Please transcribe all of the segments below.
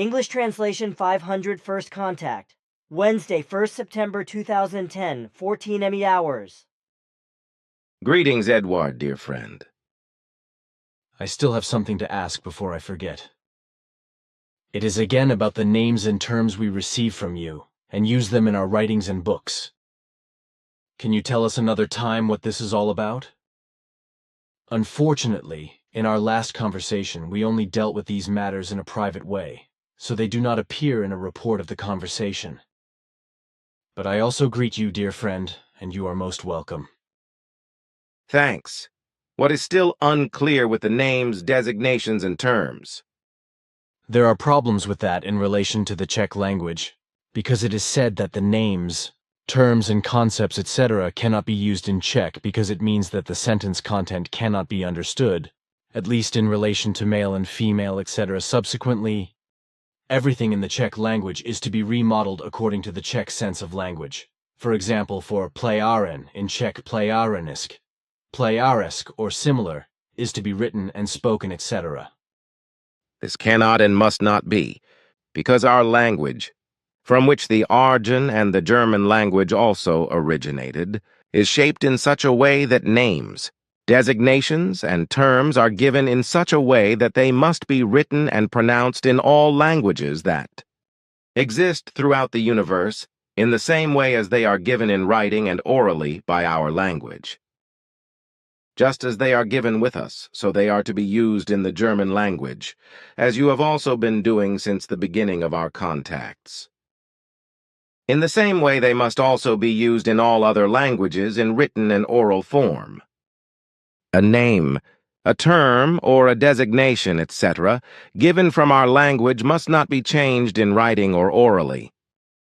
English translation 500 First Contact. Wednesday, 1st September 2010, 14 ME hours. Greetings, Eduard, dear friend. I still have something to ask before I forget. It is again about the names and terms we receive from you, and use them in our writings and books. Can you tell us another time what this is all about? Unfortunately, in our last conversation, we only dealt with these matters in a private way, so they do not appear in a report of the conversation. But I also greet you, dear friend, and you are most welcome. Thanks. What is still unclear with the names, designations, and terms? There are problems with that in relation to the Czech language, because it is said that the names, terms and concepts, etc. cannot be used in Czech because it means that the sentence content cannot be understood, at least in relation to male and female, etc. Subsequently, everything in the Czech language is to be remodeled according to the Czech sense of language. For example, for playáren in Czech playárenisk, playáresk or similar is to be written and spoken, etc. This cannot and must not be, because our language, from which the Aryan and the German language also originated, is shaped in such a way that names, designations, and terms are given in such a way that they must be written and pronounced in all languages that exist throughout the universe in the same way as they are given in writing and orally by our language. Just as they are given with us, so they are to be used in the German language, as you have also been doing since the beginning of our contacts. In the same way, they must also be used in all other languages in written and oral form. A name, a term, or a designation, etc., given from our language must not be changed in writing or orally,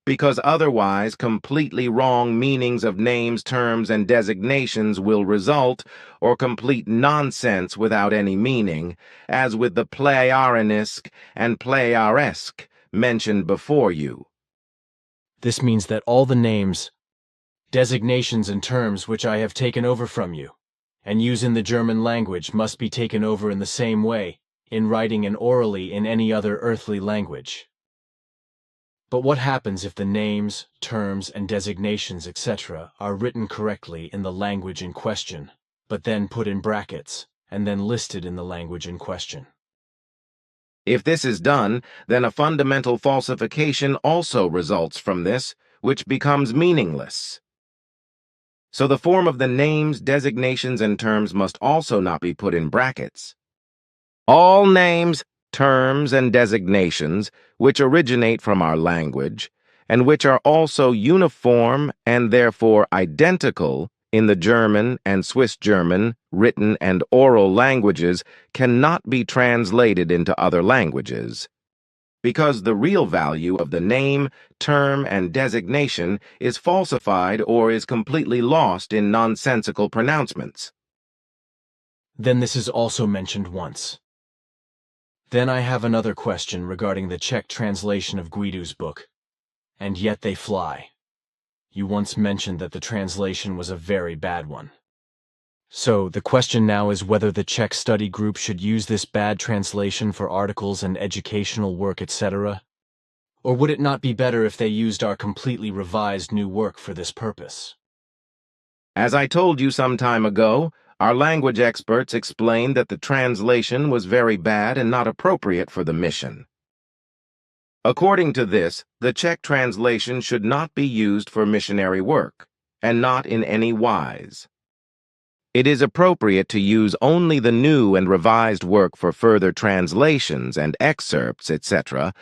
because otherwise completely wrong meanings of names, terms, and designations will result, or complete nonsense without any meaning, as with the playárenisk and playáresk mentioned before you. This means that all the names, designations, and terms which I have taken over from you, and use in the German language must be taken over in the same way, in writing and orally in any other earthly language. But what happens if the names, terms, and designations, etc. are written correctly in the language in question, but then put in brackets, and then listed in the language in question? If this is done, then a fundamental falsification also results from this, which becomes meaningless. So the form of the names, designations, and terms must also not be put in brackets. All names, terms, and designations which originate from our language, and which are also uniform and therefore identical in the German and Swiss German written and oral languages, cannot be translated into other languages, because the real value of the name, term, and designation is falsified or is completely lost in nonsensical pronouncements. Then this is also mentioned once. Then I have another question regarding the Czech translation of Guido's book, And Yet They Fly. You once mentioned that the translation was a very bad one. So the question now is whether the Czech study group should use this bad translation for articles and educational work, etc. Or would it not be better if they used our completely revised new work for this purpose? As I told you some time ago, our language experts explained that the translation was very bad and not appropriate for the mission. According to this, the Czech translation should not be used for missionary work, and not in any wise. It is appropriate to use only the new and revised work for further translations and excerpts, etc.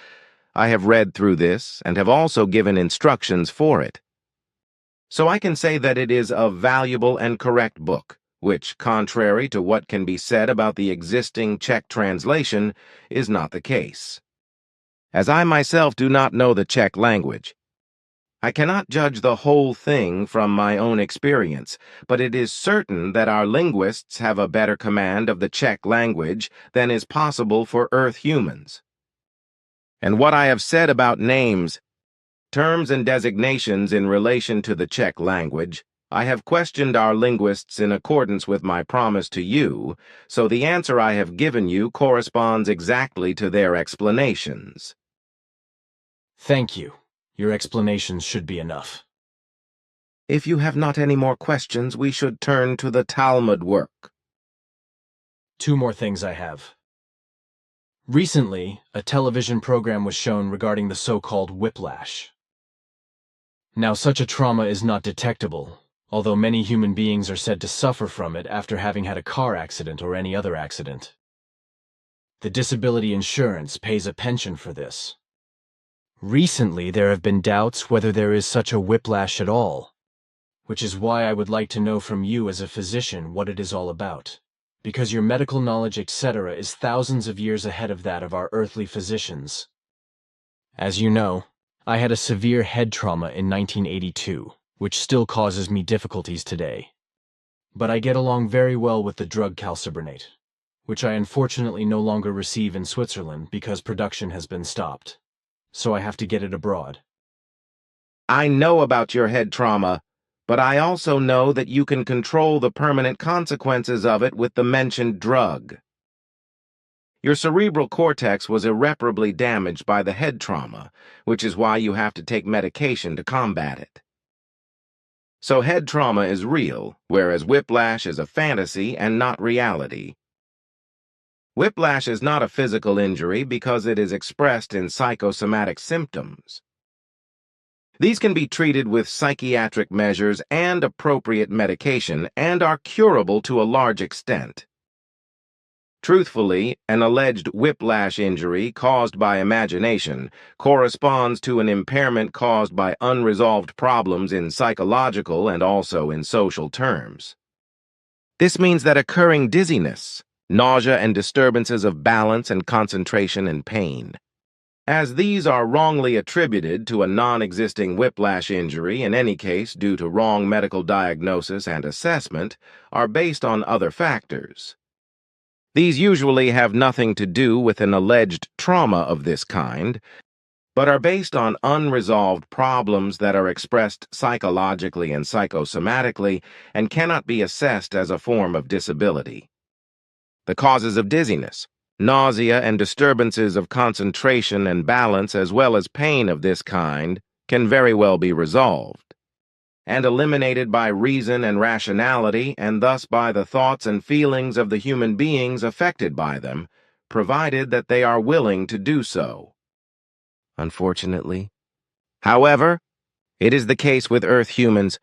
I have read through this and have also given instructions for it. So I can say that it is a valuable and correct book, which, contrary to what can be said about the existing Czech translation, is not the case. As I myself do not know the Czech language, I cannot judge the whole thing from my own experience, but it is certain that our linguists have a better command of the Czech language than is possible for Earth humans. And what I have said about names, terms, and designations in relation to the Czech language, I have questioned our linguists in accordance with my promise to you, so the answer I have given you corresponds exactly to their explanations. Thank you. Your explanations should be enough. If you have not any more questions, we should turn to the Talmud work. 2 more things I have. Recently, a television program was shown regarding the so-called whiplash. Now, such a trauma is not detectable, although many human beings are said to suffer from it after having had a car accident or any other accident. The disability insurance pays a pension for this. Recently, there have been doubts whether there is such a whiplash at all, which is why I would like to know from you as a physician what it is all about, because your medical knowledge, etc., is thousands of years ahead of that of our earthly physicians. As you know, I had a severe head trauma in 1982, which still causes me difficulties today. But I get along very well with the drug calcibrinate, which I unfortunately no longer receive in Switzerland because production has been stopped, so I have to get it abroad. I know about your head trauma, but I also know that you can control the permanent consequences of it with the mentioned drug. Your cerebral cortex was irreparably damaged by the head trauma, which is why you have to take medication to combat it. So head trauma is real, whereas whiplash is a fantasy and not reality. Whiplash is not a physical injury because it is expressed in psychosomatic symptoms. These can be treated with psychiatric measures and appropriate medication and are curable to a large extent. Truthfully, an alleged whiplash injury caused by imagination corresponds to an impairment caused by unresolved problems in psychological and also in social terms. This means that occurring dizziness, nausea and disturbances of balance and concentration and pain, as these are wrongly attributed to a non-existing whiplash injury, in any case due to wrong medical diagnosis and assessment, are based on other factors. These usually have nothing to do with an alleged trauma of this kind, but are based on unresolved problems that are expressed psychologically and psychosomatically and cannot be assessed as a form of disability. The causes of dizziness, nausea, and disturbances of concentration and balance, as well as pain of this kind, can very well be resolved and eliminated by reason and rationality, and thus by the thoughts and feelings of the human beings affected by them, provided that they are willing to do so. Unfortunately. However, it is the case with Earth humans,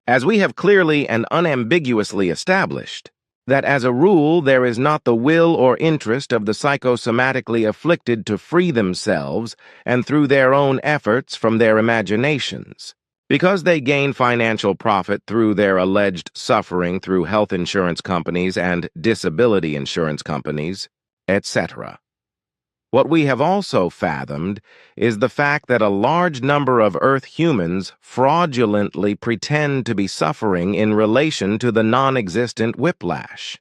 as we have clearly and unambiguously established, that as a rule there is not the will or interest of the psychosomatically afflicted to free themselves and through their own efforts from their imaginations, because they gain financial profit through their alleged suffering through health insurance companies and disability insurance companies, etc. What we have also fathomed is the fact that a large number of Earth humans fraudulently pretend to be suffering in relation to the non-existent whiplash,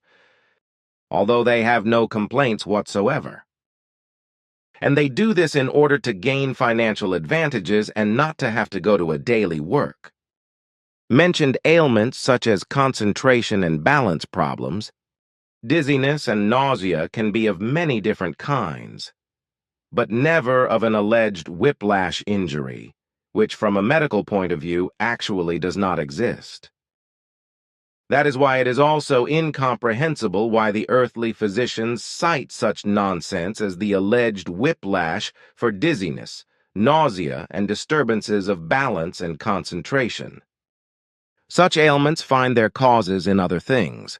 although they have no complaints whatsoever. And they do this in order to gain financial advantages and not to have to go to a daily work. Mentioned ailments such as concentration and balance problems, dizziness and nausea can be of many different kinds, but never of an alleged whiplash injury, which from a medical point of view actually does not exist. That is why it is also incomprehensible why the earthly physicians cite such nonsense as the alleged whiplash for dizziness, nausea, and disturbances of balance and concentration. Such ailments find their causes in other things.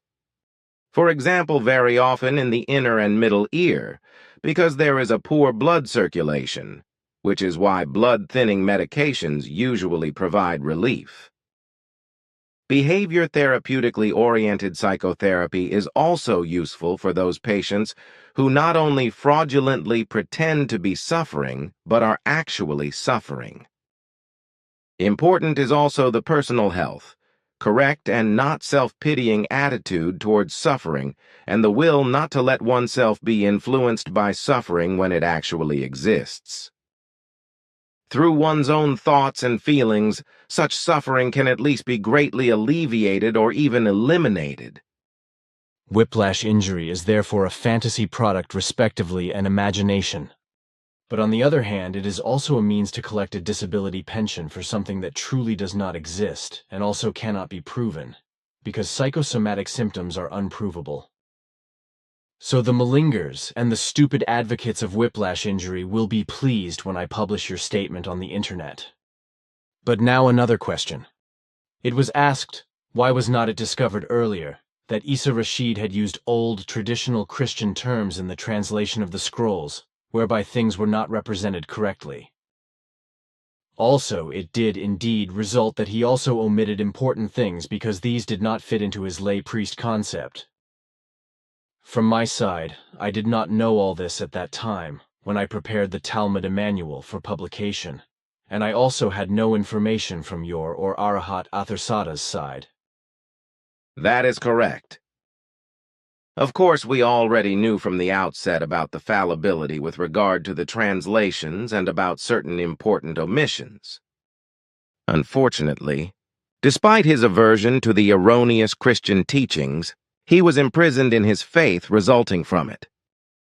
For example, very often in the inner and middle ear, because there is a poor blood circulation, which is why blood-thinning medications usually provide relief. Behavior therapeutically oriented psychotherapy is also useful for those patients who not only fraudulently pretend to be suffering, but are actually suffering. Important is also the personal health, correct and not self-pitying attitude towards suffering, and the will not to let oneself be influenced by suffering when it actually exists. Through one's own thoughts and feelings, such suffering can at least be greatly alleviated or even eliminated. Whiplash injury is therefore a fantasy product respectively and imagination. But on the other hand, it is also a means to collect a disability pension for something that truly does not exist and also cannot be proven, because psychosomatic symptoms are unprovable. So the malingers and the stupid advocates of whiplash injury will be pleased when I publish your statement on the internet. But now another question. It was asked, why was not it discovered earlier, that Isa Rashid had used old, traditional Christian terms in the translation of the scrolls, whereby things were not represented correctly. Also, it did indeed result that he also omitted important things because these did not fit into his lay priest concept. From my side, I did not know all this at that time, when I prepared the Talmud Emmanuel for publication, and I also had no information from your or Arahat Athersada's side. That is correct. Of course, we already knew from the outset about the fallibility with regard to the translations and about certain important omissions. Unfortunately, despite his aversion to the erroneous Christian teachings, he was imprisoned in his faith resulting from it.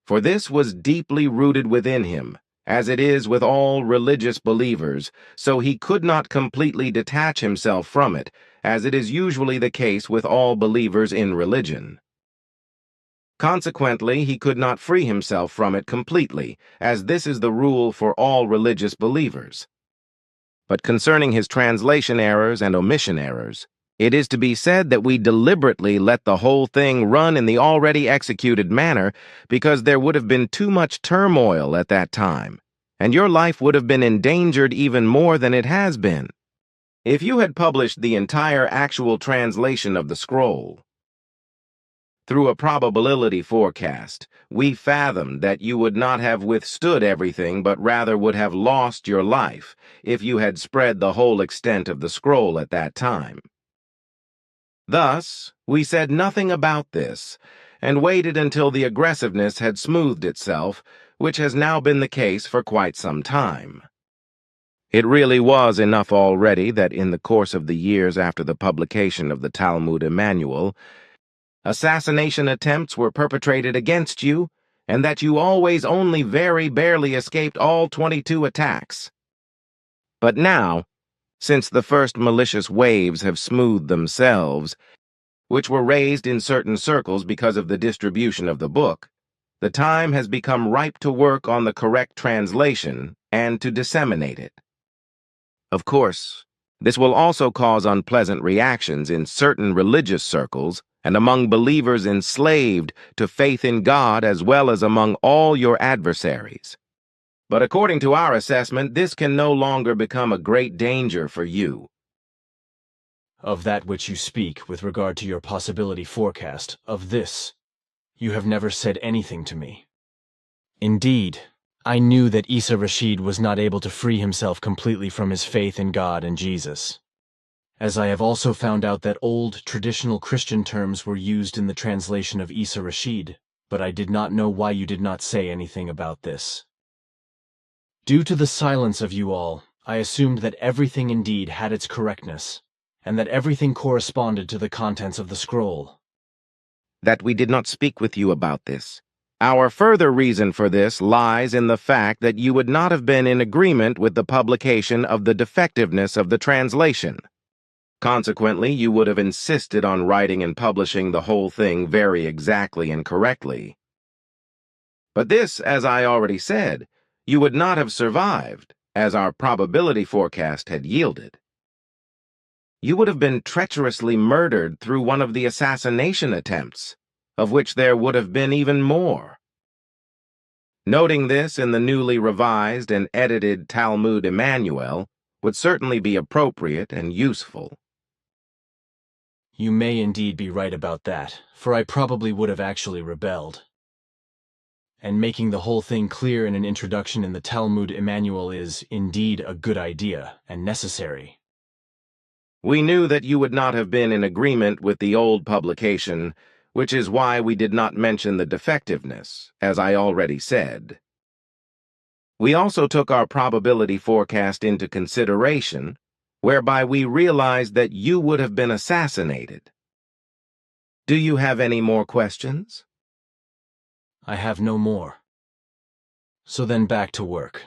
For this was deeply rooted within him, as it is with all religious believers, so he could not completely detach himself from it, as it is usually the case with all believers in religion. Consequently, he could not free himself from it completely, as this is the rule for all religious believers. But concerning his translation errors and omission errors, it is to be said that we deliberately let the whole thing run in the already executed manner because there would have been too much turmoil at that time, and your life would have been endangered even more than it has been. If you had published the entire actual translation of the scroll, through a probability forecast, we fathomed that you would not have withstood everything but rather would have lost your life if you had spread the whole extent of the scroll at that time. Thus, we said nothing about this and waited until the aggressiveness had smoothed itself, which has now been the case for quite some time. It really was enough already that in the course of the years after the publication of the Talmud Emmanuel, assassination attempts were perpetrated against you, and that you always only very barely escaped all 22 attacks. But now, since the first malicious waves have smoothed themselves, which were raised in certain circles because of the distribution of the book, the time has become ripe to work on the correct translation and to disseminate it. Of course, this will also cause unpleasant reactions in certain religious circles and among believers enslaved to faith in God as well as among all your adversaries. But according to our assessment, this can no longer become a great danger for you. Of that which you speak with regard to your possibility forecast, of this, you have never said anything to me. Indeed, I knew that Isa Rashid was not able to free himself completely from his faith in God and Jesus, as I have also found out that old, traditional Christian terms were used in the translation of Isa Rashid, but I did not know why you did not say anything about this. Due to the silence of you all, I assumed that everything indeed had its correctness, and that everything corresponded to the contents of the scroll. That we did not speak with you about this. Our further reason for this lies in the fact that you would not have been in agreement with the publication of the defectiveness of the translation. Consequently, you would have insisted on writing and publishing the whole thing very exactly and correctly. But this, as I already said, you would not have survived, as our probability forecast had yielded. You would have been treacherously murdered through one of the assassination attempts, of which there would have been even more. Noting this in the newly revised and edited Talmud Emmanuel would certainly be appropriate and useful. You may indeed be right about that, for I probably would have actually rebelled. And making the whole thing clear in an introduction in the Talmud Emmanuel is indeed a good idea and necessary. We knew that you would not have been in agreement with the old publication, which is why we did not mention the defectiveness, as I already said. We also took our probability forecast into consideration, whereby we realized that you would have been assassinated. Do you have any more questions? I have no more. So then back to work.